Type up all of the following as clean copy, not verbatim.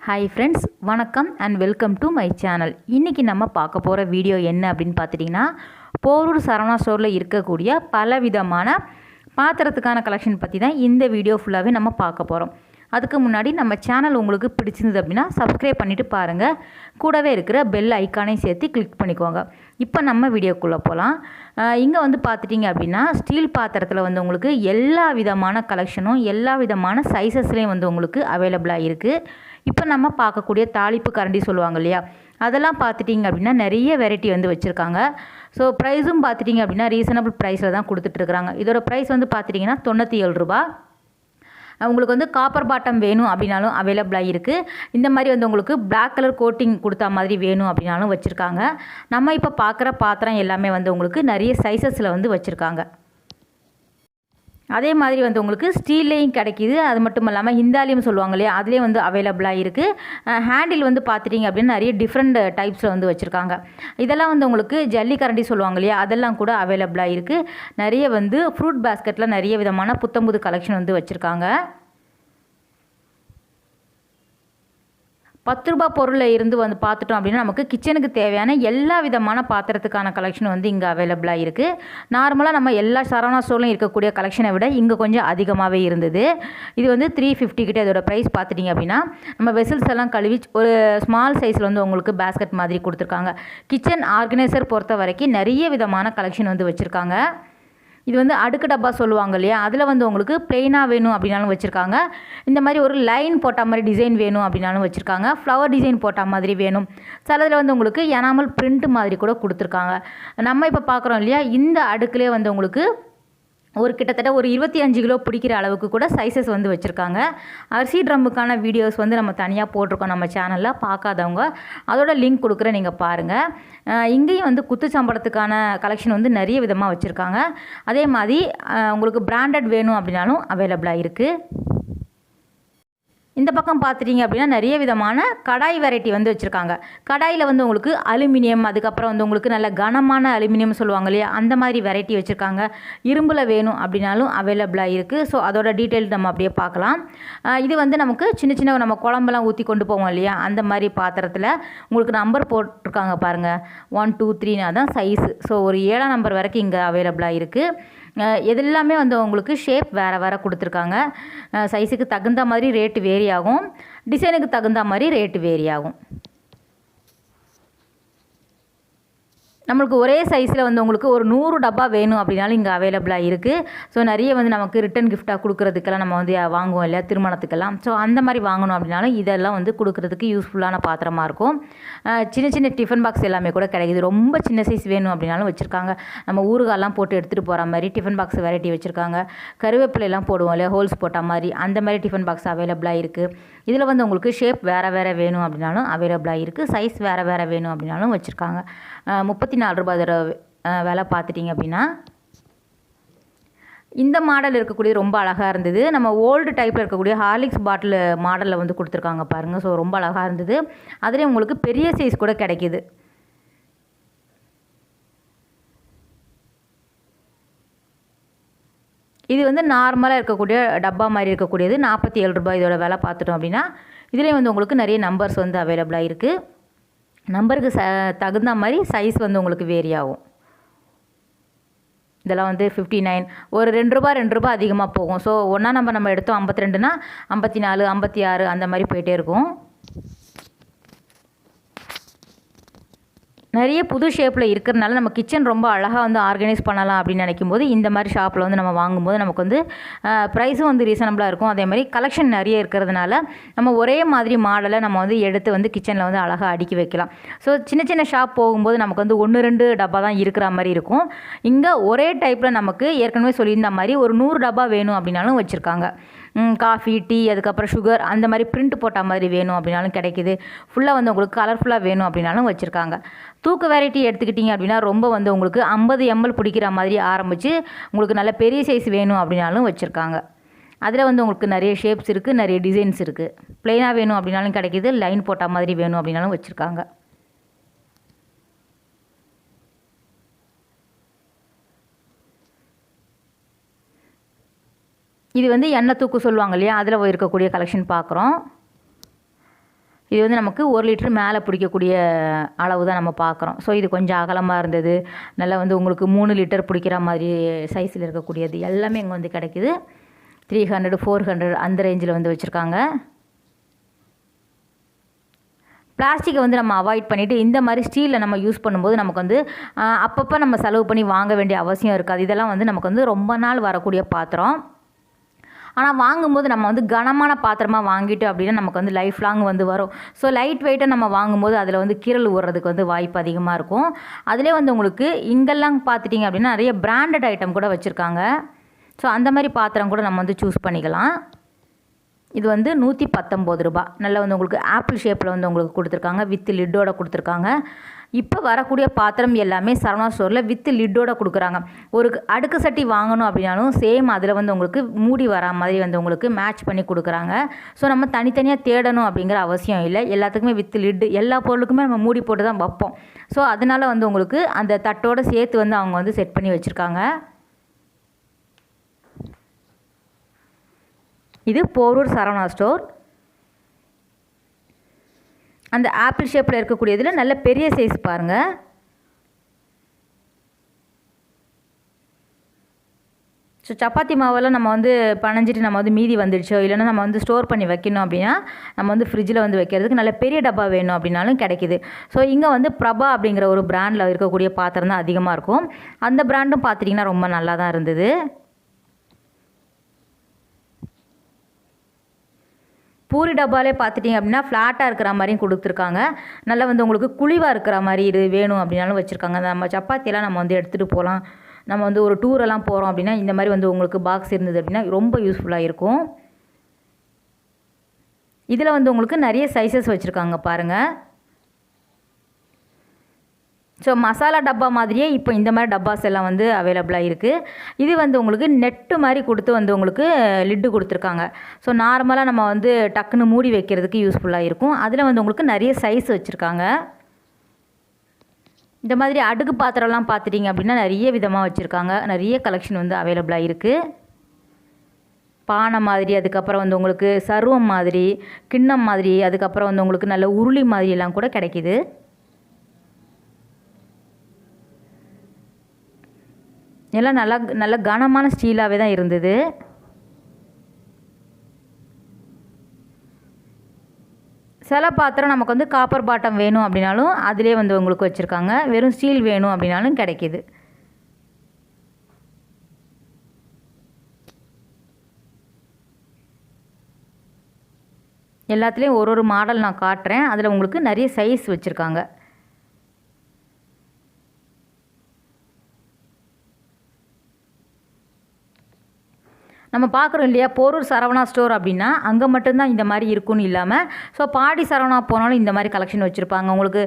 Hi friends, வணக்கம் and welcome to my channel. இன்றைக்கி நம்ம பார்க்க போகிற வீடியோ என்ன அப்படின்னு பார்த்துட்டிங்கன்னா, போரூர் சரவணா ஸ்டோரில் இருக்கக்கூடிய பல விதமான பாத்திரத்துக்கான கலெக்ஷன் பற்றி தான் இந்த வீடியோ ஃபுல்லாகவே நம்ம பார்க்க போகிறோம். அதுக்கு முன்னாடி நம்ம சேனல் உங்களுக்கு பிடிச்சிருந்தது அப்படின்னா சப்ஸ்கிரைப் பண்ணிவிட்டு பாருங்கள். கூடவே இருக்கிற பெல் ஐக்கானையும் சேர்த்து கிளிக் பண்ணிக்கோங்க. இப்போ நம்ம வீடியோக்குள்ளே போகலாம். இங்கே வந்து பார்த்துட்டிங்க அப்படின்னா, ஸ்டீல் பாத்திரத்தில் வந்து உங்களுக்கு எல்லா விதமான கலெக்ஷனும் எல்லா விதமான சைஸஸ்லேயும் வந்து உங்களுக்கு அவைலபிளாக இருக்குது. இப்போ நம்ம பார்க்கக்கூடிய தாளிப்பு கரண்டி சொல்லுவாங்க இல்லையா, அதெல்லாம் பார்த்துட்டிங்க அப்படின்னா நிறைய வெரைட்டி வந்து வச்சுருக்காங்க. ஸோ ப்ரைஸும் பார்த்துட்டிங்க அப்படின்னா ரீசனபிள் ப்ரைஸில் தான் கொடுத்துட்ருக்குறாங்க. இதோட ப்ரைஸ் வந்து பார்த்துட்டிங்கன்னா 97 ரூபா. உங்களுக்கு வந்து காப்பர் பாட்டம் வேணும் அப்படின்னாலும் அவைலபிளாக இருக்குது. இந்த மாதிரி வந்து உங்களுக்கு பிளாக் கலர் கோட்டிங் கொடுத்தா மாதிரி வேணும் அப்படின்னாலும் வச்சுருக்காங்க. நம்ம இப்போ பார்க்குற பாத்திரம் எல்லாமே வந்து உங்களுக்கு நிறைய சைஸஸில் வந்து வச்சுருக்காங்க. அதே மாதிரி வந்து உங்களுக்கு ஸ்டீல்லையும் கிடைக்கிது. அது மட்டும் இல்லாமல் ஹிந்தாலியம் சொல்லுவாங்க இல்லையா, அதுலேயே வந்து அவைலபிளாக இருக்குது. ஹேண்டில் வந்து பார்த்துட்டிங்க அப்படின்னா நிறைய டிஃப்ரெண்ட் டைப்ஸில் வந்து வச்சுருக்காங்க. இதெல்லாம் வந்து உங்களுக்கு ஜல்லி கரண்டி சொல்லுவாங்க இல்லையா, அதெல்லாம் கூட அவைலபிளாக இருக்குது. நிறைய வந்து ஃப்ரூட் பேஸ்கெட்டில் நிறைய விதமான புத்தம்புது கலெக்ஷன் வந்து வச்சுருக்காங்க. 10 ரூபா பொருளில் இருந்து வந்து பார்த்துட்டோம் அப்படின்னா நமக்கு கிச்சனுக்கு தேவையான எல்லா விதமான பாத்திரத்துக்கான கலெக்ஷன் வந்து இங்கே அவைலபிளாக இருக்குது. நார்மலாக நம்ம எல்லா சரவணா ஸ்டோர்லையும் இருக்கக்கூடிய கலெக்ஷனை விட இங்கே கொஞ்சம் அதிகமாகவே இருந்தது. இது வந்து 350 கிட்ட இதோட ப்ரைஸ் பார்த்துட்டிங்க அப்படின்னா, நம்ம வெசல்ஸ் எல்லாம் கழுவி ஒரு ஸ்மால் சைஸில் வந்து உங்களுக்கு பேஸ்கெட் மாதிரி கொடுத்துருக்காங்க. கிச்சன் ஆர்கனைசர் பொறுத்த வரைக்கும் நிறைய விதமான கலெக்ஷன் வந்து வச்சுருக்காங்க. இது வந்து அடுக்கு டப்பா சொல்லுவாங்க இல்லையா, அதில் வந்து உங்களுக்கு பிளெயினாக வேணும் அப்படின்னாலும் வச்சுருக்காங்க. இந்த மாதிரி ஒரு லைன் போட்ட மாதிரி டிசைன் வேணும் அப்படின்னாலும் வச்சுருக்காங்க. ஃப்ளவர் டிசைன் போட்ட மாதிரி வேணும். சிலதில் வந்து உங்களுக்கு எனாமல் பிரிண்ட் மாதிரி கூட கொடுத்துருக்காங்க. நம்ம இப்போ பார்க்குறோம் இல்லையா, இந்த அடுக்குலேயே வந்து உங்களுக்கு ஒரு கிட்டத்தட்ட ஒரு 25 கிலோ பிடிக்கிற அளவுக்கு கூட சைஸஸ் வந்து வச்சுருக்காங்க. அரிசி ட்ரம்முக்கான வீடியோஸ் வந்து நம்ம தனியாக போட்டிருக்கோம் நம்ம சேனலில். பார்க்காதவங்க அதோட லிங்க் கொடுக்குறேன், நீங்கள் பாருங்கள். இங்கேயும் வந்து குத்து சம்பளத்துக்கான கலெக்ஷன் வந்து நிறைய விதமாக வச்சுருக்காங்க. அதே மாதிரி உங்களுக்கு பிராண்டட் வேணும் அப்படின்னாலும் அவைலபிளாக இருக்குது. இந்த பக்கம் பார்த்துட்டிங்க அப்படின்னா நிறைய விதமான கடாய் வெரைட்டி வந்து வச்சுருக்காங்க. கடாயில் வந்து உங்களுக்கு அலுமினியம், அதுக்கப்புறம் வந்து உங்களுக்கு நல்ல கனமான அலுமினியம் சொல்லுவாங்க இல்லையா, அந்த மாதிரி வெரைட்டி வச்சுருக்காங்க. இரும்பில் வேணும் அப்படின்னாலும் அவைலபிளாக இருக்குது. ஸோ அதோட டீட்டெயில் நம்ம அப்படியே பார்க்கலாம். இது வந்து நமக்கு சின்ன சின்ன நம்ம குழம்பெல்லாம் ஊற்றி கொண்டு போவோம் இல்லையா, அந்த மாதிரி பாத்திரத்தில் உங்களுக்கு நம்பர் போட்டிருக்காங்க பாருங்கள், 1 2 3 அதான் சைஸு. ஸோ ஒரு 7ஆம் நம்பர் வரைக்கும் இங்கே அவைலபிளாக இருக்குது. எதெல்லாமே வந்து உங்களுக்கு ஷேப் வேறு வேறு கொடுத்துருக்காங்க. சைஸுக்கு தகுந்த மாதிரி ரேட்டு வேரி ஆகும், டிசைனுக்கு தகுந்த மாதிரி ரேட்டு வேரி ஆகும். நம்மளுக்கு ஒரே சைஸில் வந்து உங்களுக்கு ஒரு 100 டப்பா வேணும் அப்படின்னாலும் இங்கே அவைலபிளாக இருக்குது. ஸோ நிறைய வந்து நமக்கு ரிட்டன் கிஃப்டாக கொடுக்குறதுக்கெல்லாம் நம்ம வந்து வாங்குவோம் இல்லையா, திருமணத்துக்கெல்லாம். ஸோ அந்த மாதிரி வாங்கணும் அப்படின்னாலும் இதெல்லாம் வந்து கொடுக்குறதுக்கு யூஸ்ஃபுல்லான பாத்திரமாக இருக்கும். சின்ன சின்ன டிஃபன் பாக்ஸ் எல்லாமே கூட கிடைக்குது. ரொம்ப சின்ன சைஸ் வேணும் அப்படின்னாலும் வச்சுருக்காங்க. நம்ம ஊறுகாலாம் போட்டு எடுத்துகிட்டு போகிற மாதிரி டிஃபன் பாக்ஸ் வெரைட்டி வச்சுருக்காங்க. கருவேப்பிலையெல்லாம் போடுவோம் இல்லையா, ஹோல்ஸ் போட்ட மாதிரி, அந்த மாதிரி டிஃபன் பாக்ஸ் அவைலபிளாக இருக்குது. இதில் வந்து உங்களுக்கு ஷேப் வேறு வேறு வேணும் அப்படின்னாலும் அவைலபிளாக இருக்குது. சைஸ் வேறு வேறு வேணும் அப்படின்னாலும் வச்சுருக்காங்க. 34 ரூபா அதோட விலை பார்த்துட்டிங்க அப்படின்னா. இந்த மாடல் இருக்கக்கூடிய ரொம்ப அழகாக இருந்தது. நம்ம ஓல்டு டைப்பில் இருக்கக்கூடிய ஹார்லிக்ஸ் பாட்டில் மாடலில் வந்து கொடுத்துருக்காங்க பாருங்கள். ஸோ ரொம்ப அழகாக இருந்தது. அதுலேயும் உங்களுக்கு பெரிய சைஸ் கூட கிடைக்கிது. இது வந்து நார்மலாக இருக்கக்கூடிய டப்பா மாதிரி இருக்கக்கூடியது 47 ரூபாய் இதோட விலை பார்த்துட்டோம் அப்படின்னா. இதுலேயும் வந்து உங்களுக்கு நிறைய நம்பர்ஸ் வந்து அவைலபிளாக இருக்குது. நம்பருக்கு தகுந்த மாதிரி சைஸ் வந்து உங்களுக்கு வேரி ஆகும். இதெல்லாம் வந்து 59, ஒரு 2 ரூபா அதிகமாக போகும். ஸோ ஒன்றா நம்ம எடுத்தோம் 52னா 54 56 அந்த மாதிரி போயிட்டே இருக்கும். நிறைய புது ஷேப்பில் இருக்கிறதுனால நம்ம கிச்சன் ரொம்ப அழகாக வந்து ஆர்கனைஸ் பண்ணலாம் அப்படின்னு நினைக்கும் போது இந்த மாதிரி ஷாப்பில் வந்து நம்ம வாங்கும்போது நமக்கு வந்து ப்ரைஸும் வந்து ரீசனபிளாக இருக்கும். அதே மாதிரி கலெக்ஷன் நிறைய இருக்கிறதுனால நம்ம ஒரே மாதிரி மாடலை நம்ம வந்து எடுத்து வந்து கிச்சனில் வந்து அழகாக அடுக்கி வைக்கலாம். ஸோ சின்ன சின்ன ஷாப் போகும்போது நமக்கு வந்து 1 2 டப்பா தான் இருக்கிற மாதிரி இருக்கும். இங்கே ஒரே டைப்பில் நமக்கு ஏற்கனவே சொல்லியிருந்த மாதிரி ஒரு 100 டப்பா வேணும் அப்படின்னாலும் வச்சுருக்காங்க. காஃபி, டீ, அதுக்கப்புறம் சுகர், அந்த மாதிரி பிரிண்ட் போட்ட மாதிரி வேணும் அப்படின்னாலும் கிடைக்கிது. ஃபுல்லாக வந்து உங்களுக்கு கலர்ஃபுல்லாக வேணும் அப்படின்னாலும் வச்சுருக்காங்க. தூக்கு வெரைட்டி எடுத்துக்கிட்டிங்க அப்படின்னா ரொம்ப வந்து உங்களுக்கு 50 ml பிடிக்கிற மாதிரி ஆரம்பித்து உங்களுக்கு நல்ல பெரிய சைஸ் வேணும் அப்படின்னாலும் வச்சுருக்காங்க. அதில் வந்து உங்களுக்கு நிறைய ஷேப்ஸ் இருக்குது, நிறைய டிசைன்ஸ் இருக்குது. ப்ளெயினாக வேணும் அப்படின்னாலும் கிடைக்கிது, லைன் போட்ட மாதிரி வேணும் அப்படின்னாலும் வச்சுருக்காங்க. இது வந்து எண்ணெய் தூக்கு சொல்லுவாங்க இல்லையா, அதில் இருக்கக்கூடிய கலெக்ஷன் பார்க்குறோம். இது வந்து நமக்கு 1 லிட்டர் மேலே பிடிக்கக்கூடிய அளவு தான் நம்ம பார்க்குறோம். ஸோ இது கொஞ்சம் அகலமாக இருந்தது. நல்லா வந்து உங்களுக்கு 3 லிட்டர் பிடிக்கிற மாதிரி சைஸில் இருக்கக்கூடியது எல்லாமே இங்கே வந்து கிடைக்குது. 300 400 அந்த ரேஞ்சில் வந்து வச்சுருக்காங்க. பிளாஸ்டிக்கை வந்து நம்ம அவாய்ட் பண்ணிவிட்டு இந்த மாதிரி ஸ்டீலில் நம்ம யூஸ் பண்ணும்போது நமக்கு வந்து அப்பப்போ நம்ம செலவு பண்ணி வாங்க வேண்டிய அவசியம் இருக்காது. இதெல்லாம் வந்து நமக்கு வந்து ரொம்ப நாள் வரக்கூடிய பாத்திரம். ஆனால் வாங்கும்போது நம்ம வந்து கனமான பாத்திரமாக வாங்கிட்டோம் அப்படின்னா நமக்கு வந்து லைஃப் லாங் வந்து வரும். ஸோ லைட் வெயிட்டாக நம்ம வாங்கும்போது அதில் வந்து கீறல் ஊறுறதுக்கு வந்து வாய்ப்பு அதிகமாக இருக்கும். அதிலே வந்து உங்களுக்கு இங்கெல்லாம் பார்த்துட்டிங்க அப்படின்னா நிறைய பிராண்டட் ஐட்டம் கூட வச்சுருக்காங்க. ஸோ அந்த மாதிரி பாத்திரம் கூட நம்ம வந்து சூஸ் பண்ணிக்கலாம். இது வந்து 119 ரூபா. நல்லா வந்து உங்களுக்கு ஆப்பிள் ஷேப்பில் வந்து உங்களுக்கு கொடுத்துருக்காங்க. வித் லிட்டோட கொடுத்துருக்காங்க. இப்போ வரக்கூடிய பாத்திரம் எல்லாமே சரவணா ஸ்டோரில் வித் லிட்டோட கொடுக்குறாங்க. ஒரு அடுக்கு சட்டி வாங்கணும் அப்படின்னாலும் சேம் அதில் வந்து உங்களுக்கு மூடி வரா மாதிரி வந்து உங்களுக்கு மேட்ச் பண்ணி கொடுக்குறாங்க. ஸோ நம்ம தனித்தனியாக தேடணும் அப்படிங்கிற அவசியம் இல்லை. எல்லாத்துக்குமே வித் லிட்டு எல்லா பொருளுக்குமே நம்ம மூடி போட்டு தான் வைப்போம். ஸோ அதனால் வந்து உங்களுக்கு அந்த தட்டோடு சேர்த்து வந்து அவங்க வந்து செட் பண்ணி வச்சுருக்காங்க. இது போரூர் சரவணா ஸ்டோர். அந்த ஆப்பிள் ஷேப்பில் இருக்கக்கூடியதில் நல்ல பெரிய சைஸ் பாருங்கள். ஸோ சப்பாத்தி மாவெல்லாம் நம்ம வந்து பனஞ்சிட்டு நம்ம வந்து மீதி வந்துடுச்சோ இல்லைன்னா நம்ம வந்து ஸ்டோர் பண்ணி வைக்கணும் அப்படின்னா நம்ம வந்து ஃப்ரிட்ஜில் வந்து வைக்கிறதுக்கு நல்ல பெரிய டப்பா வேணும் அப்படின்னாலும் கிடைக்கிது. ஸோ இங்கே வந்து பிரபா அப்படிங்கிற ஒரு பிராண்டில் இருக்கக்கூடிய பாத்திரம் தான் அதிகமாக இருக்கும். அந்த பிராண்டும் பார்த்துட்டிங்கன்னா ரொம்ப நல்லா தான் இருந்தது. பூரி டப்பாலே பார்த்துட்டிங்க அப்படின்னா ஃப்ளாட்டாக இருக்கிற மாதிரியும் கொடுத்துருக்காங்க. நல்லா வந்து உங்களுக்கு குழிவாக இருக்கிற மாதிரி இது வேணும் அப்படின்னாலும் வச்சுருக்காங்க. நம்ம சப்பாத்தியெல்லாம் நம்ம வந்து எடுத்துகிட்டு போகலாம். நம்ம வந்து ஒரு டூரெல்லாம் போகிறோம் அப்படின்னா இந்த மாதிரி வந்து உங்களுக்கு பாக்ஸ் இருந்தது அப்படின்னா ரொம்ப யூஸ்ஃபுல்லாக இருக்கும். இதில் வந்து உங்களுக்கு நிறைய சைஸஸ் வச்சுருக்காங்க பாருங்கள். ஸோ மசாலா டப்பா மாதிரியே இப்போ இந்த மாதிரி டப்பாஸ் எல்லாம் வந்து அவைலபிளாக இருக்குது. இது வந்து உங்களுக்கு நெட்டு மாதிரி கொடுத்து வந்து உங்களுக்கு லிட்டு கொடுத்துருக்காங்க. ஸோ நார்மலாக நம்ம வந்து டக்குன்னு மூடி வைக்கிறதுக்கு யூஸ்ஃபுல்லாக இருக்கும். அதில் வந்து உங்களுக்கு நிறைய சைஸ் வச்சுருக்காங்க. இந்த மாதிரி அடுக்கு பாத்திரம்லாம் பார்த்துட்டிங்க அப்படின்னா நிறைய விதமாக வச்சுருக்காங்க. நிறைய கலெக்ஷன் வந்து அவைலபிளாக இருக்குது. பானை மாதிரி, அதுக்கப்புறம் வந்து உங்களுக்கு சர்வம் மாதிரி, கிண்ணம் மாதிரி, அதுக்கப்புறம் வந்து உங்களுக்கு நல்ல உருளி மாதிரி எல்லாம் கூட கிடைக்கிது. எல்லாம் நல்ல கனமான ஸ்டீலாகவே தான் இருந்தது. சில பாத்திரம் நமக்கு வந்து காப்பர் பாட்டம் வேணும் அப்படின்னாலும் அதிலே வந்து உங்களுக்கு வச்சுருக்காங்க. வெறும் ஸ்டீல் வேணும் அப்படின்னாலும் கிடைக்கிது. எல்லாத்துலேயும் ஒரு மாடல் நான் காட்டுறேன். அதில் உங்களுக்கு நிறைய சைஸ் வச்சுருக்காங்க. நம்ம பார்க்குறோம் இல்லையா, போரூர் சரவணா ஸ்டோர் அப்படின்னா அங்கே மட்டும்தான் இந்த மாதிரி இருக்குன்னு இல்லாமல் ஸோ பாடி சரவணா போனாலும் இந்த மாதிரி கலெக்ஷன் வச்சுருப்பாங்க. உங்களுக்கு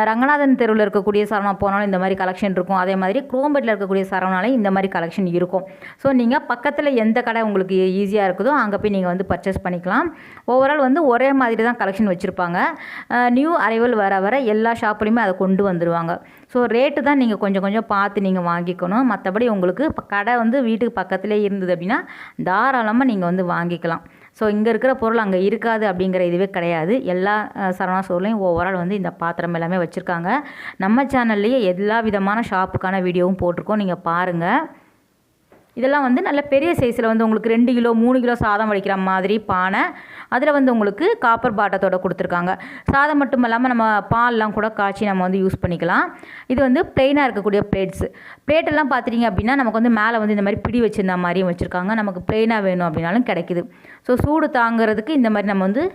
ரங்கநாதன் தெருவில் இருக்கக்கூடிய சரவணா போனாலும் இந்த மாதிரி கலெக்ஷன் இருக்கும். அதே மாதிரி குரோம்பேட்டில் இருக்கக்கூடிய சரவணாலையும் இந்த மாதிரி கலெக்ஷன் இருக்கும். ஸோ நீங்கள் பக்கத்தில் எந்த கடை உங்களுக்கு ஈஸியாக இருக்குதோ அங்கே போய் நீங்கள் வந்து பர்ச்சேஸ் பண்ணிக்கலாம். ஓவரால் வந்து ஒரே மாதிரி தான் கலெக்ஷன் வச்சுருப்பாங்க. நியூ அரைவல் வர வர எல்லா ஷாப்லேயுமே அதை கொண்டு வந்துடுவாங்க. ஸோ ரேட்டு தான் நீங்கள் கொஞ்சம் கொஞ்சம் பார்த்து நீங்கள் வாங்கிக்கணும். மற்றபடி உங்களுக்கு கடை வந்து வீட்டுக்கு பக்கத்துலேயே இருந்தது அப்படின்னா தாராளமாக நீங்கள் வந்து வாங்கிக்கலாம். ஸோ இங்கே இருக்கிற பொருள் அங்கே இருக்காது அப்படிங்கிற இதுவே கிடையாது. எல்லா சரவணா ஸ்டோர்லேயும் ஓவரால் வந்து இந்த பாத்திரம் எல்லாமே வச்சுருக்காங்க. நம்ம சேனல்லையே எல்லா விதமான ஷாப்புக்கான வீடியோவும் போட்டிருக்கோம், நீங்கள் பாருங்கள். இதெல்லாம் வந்து நல்ல பெரிய சைஸில் வந்து உங்களுக்கு 2 கிலோ 3 கிலோ சாதம் வடிக்கிற மாதிரி பானை. அதில் வந்து உங்களுக்கு காப்பர் பாட்டத்தோடு கொடுத்துருக்காங்க. சாதம் மட்டும் இல்லாமல் நம்ம பால்லாம் கூட காய்ச்சி நம்ம வந்து யூஸ் பண்ணிக்கலாம். இது வந்து ப்ளெயினாக இருக்கக்கூடிய பிளேட்டெல்லாம் பார்த்துட்டிங்க அப்படின்னா நமக்கு வந்து மேலே வந்து இந்த மாதிரி பிடி வச்சுருந்த மாதிரியும் வச்சுருக்காங்க. நமக்கு ப்ளெயினாக வேணும் அப்படின்னாலும் கிடைக்குது. ஸோ சூடு தாங்கிறதுக்கு இந்த மாதிரி நம்ம வந்து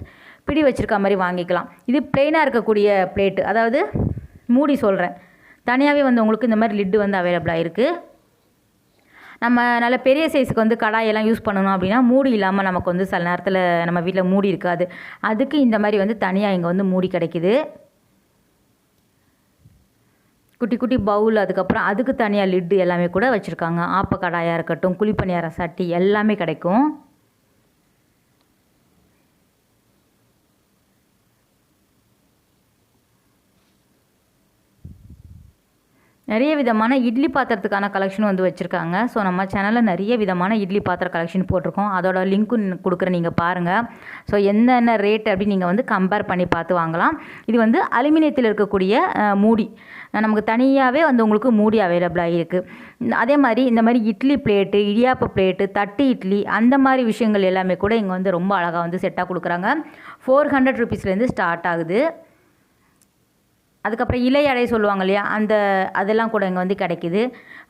பிடி வச்சுருக்க மாதிரி வாங்கிக்கலாம். இது ப்ளெயினாக இருக்கக்கூடிய பிளேட்டு, அதாவது மூடி சொல்கிறேன். தனியாகவே வந்து உங்களுக்கு இந்த மாதிரி லிட்டு வந்து அவைலபிளாக இருக்குது. நம்ம நல்ல பெரிய சைஸுக்கு வந்து கடாயெல்லாம் யூஸ் பண்ணணும் அப்படின்னா மூடி இல்லாமல் நமக்கு வந்து சில நேரத்தில் நம்ம வீட்டில் மூடி இருக்காது. அதுக்கு இந்த மாதிரி வந்து தனியாக இங்கே வந்து மூடி கிடைக்கிது. குட்டி குட்டி பவுல், அதுக்கப்புறம் அதுக்கு தனியாக லிட்டு எல்லாமே கூட வச்சுருக்காங்க. ஆப்ப கடாயாக இருக்கட்டும், குழிப்பணியார சட்டி எல்லாமே கிடைக்கும். நிறைய விதமான இட்லி பாத்திரத்துக்கான கலெக்ஷன் வந்து வச்சுருக்காங்க. ஸோ நம்ம சேனலில் நிறைய விதமான இட்லி பாத்திர கலெக்ஷன் போட்டிருக்கோம். அதோட லிங்க்கும் கொடுக்குறேன், நீங்கள் பாருங்கள். ஸோ என்னென்ன ரேட் அப்படின்னு நீங்கள் வந்து கம்பேர் பண்ணி பார்த்து வாங்கலாம். இது வந்து அலுமினியத்தில் இருக்கக்கூடிய மூடி, நமக்கு தனியாகவே வந்து உங்களுக்கு மூடி அவைலபிளாக இருக்குது. அதே மாதிரி இந்த மாதிரி இட்லி பிளேட்டு, இடியாப்ப பிளேட்டு, தட்டு இட்லி, அந்த மாதிரி விஷயங்கள் எல்லாமே கூட இங்கே வந்து ரொம்ப அழகாக வந்து செட்டாக கொடுக்குறாங்க. 400 ருபீஸ்லேருந்து ஸ்டார்ட் ஆகுது. அதுக்கப்புறம் இலை அடை சொல்லுவாங்க இல்லையா, அதெல்லாம் கூட இங்கே வந்து கிடைக்கிது.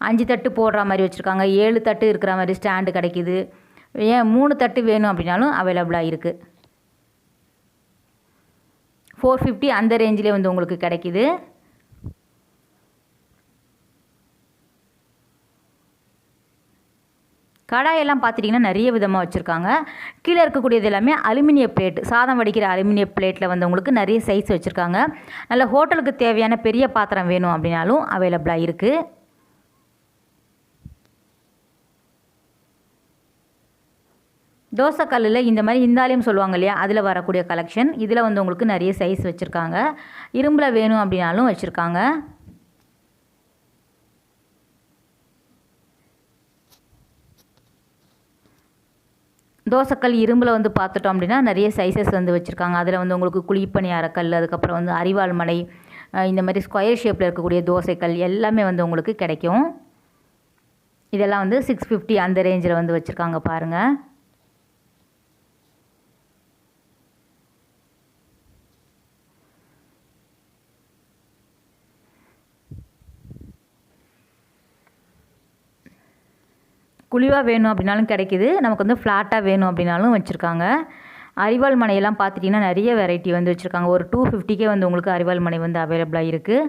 5 தட்டு போடுற மாதிரி வச்சுருக்காங்க. 7 தட்டு இருக்கிற மாதிரி ஸ்டாண்டு கிடைக்கிது. ஏன் 3 தட்டு வேணும் அப்படின்னாலும் அவைலபிளாக இருக்குது. 450 அந்த ரேஞ்சிலே வந்து உங்களுக்கு கிடைக்கிது. கடாயெல்லாம் பார்த்துட்டிங்கன்னா நிறைய விதமாக வச்சுருக்காங்க. கீழே இருக்கக்கூடியது எல்லாமே அலுமினிய பிளேட், சாதம் வடிக்கிற அலுமினிய பிளேட்டில் வந்து உங்களுக்கு நிறைய சைஸ் வச்சுருக்காங்க. நல்ல ஹோட்டலுக்கு தேவையான பெரிய பாத்திரம் வேணும் அப்படின்னாலும் அவைலபிளாக இருக்குது. தோசைக்கல்லில் இந்த மாதிரி இந்தாலியம் சொல்லுவாங்க இல்லையா, அதில் வரக்கூடிய கலெக்ஷன். இதில் வந்து உங்களுக்கு நிறைய சைஸ் வச்சுருக்காங்க. இரும்பில் வேணும் அப்படின்னாலும் வச்சுருக்காங்க. தோசைக்கல் இரும்பில் வந்து பார்த்துட்டோம் அப்படின்னா நிறைய சைஸஸ் வந்து வச்சுருக்காங்க. அதில் வந்து உங்களுக்கு குழிப்பணியாரக்கல், அதுக்கப்புறம் வந்து அரிவாள் மனை, இந்த மாதிரி ஸ்கொயர் ஷேப்பில் இருக்கக்கூடிய தோசைக்கல் எல்லாமே வந்து உங்களுக்கு கிடைக்கும். இதெல்லாம் வந்து 650 அந்த ரேஞ்சில் வந்து வச்சுருக்காங்க பாருங்கள். குழிவாக வேணும் அப்படின்னாலும் கிடைக்கிது. நமக்கு வந்து ஃப்ளாட்டாக வேணும் அப்படின்னாலும் வச்சுருக்காங்க. அரிவாள் மனையெல்லாம் பார்த்துட்டிங்கன்னா நிறைய வெரைட்டி வந்து வச்சுருக்காங்க. ஒரு 250க்கே வந்து உங்களுக்கு அரிவாள் மனை வந்து அவைலபிளாக இருக்குது.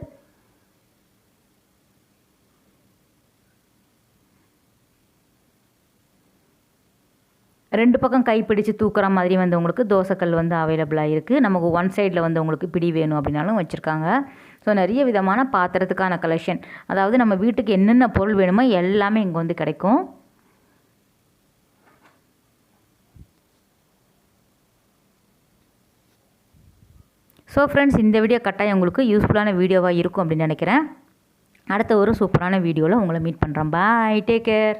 ரெண்டு பக்கம் கை பிடிச்சு தூக்குற மாதிரி வந்து உங்களுக்கு தோசைக்கல் வந்து அவைலபிளாக இருக்குது. நமக்கு ஒன் சைடில் வந்து உங்களுக்கு பிடி வேணும் அப்படின்னாலும் வச்சுருக்காங்க. ஸோ நிறைய விதமான பாத்திரத்துக்கான கலெக்ஷன், அதாவது நம்ம வீட்டுக்கு என்னென்ன பொருள் வேணுமோ எல்லாமே இங்கே வந்து கிடைக்கும். ஸோ ஃப்ரெண்ட்ஸ், இந்த வீடியோ கட்டாயம் உங்களுக்கு யூஸ்ஃபுல்லான வீடியோவாக இருக்கும் அப்படின்னு நினைக்கிறேன். அடுத்த ஒரு சூப்பரான வீடியோவில் உங்களை மீட் பண்ணுறேன். பாய், டேக் கேர்.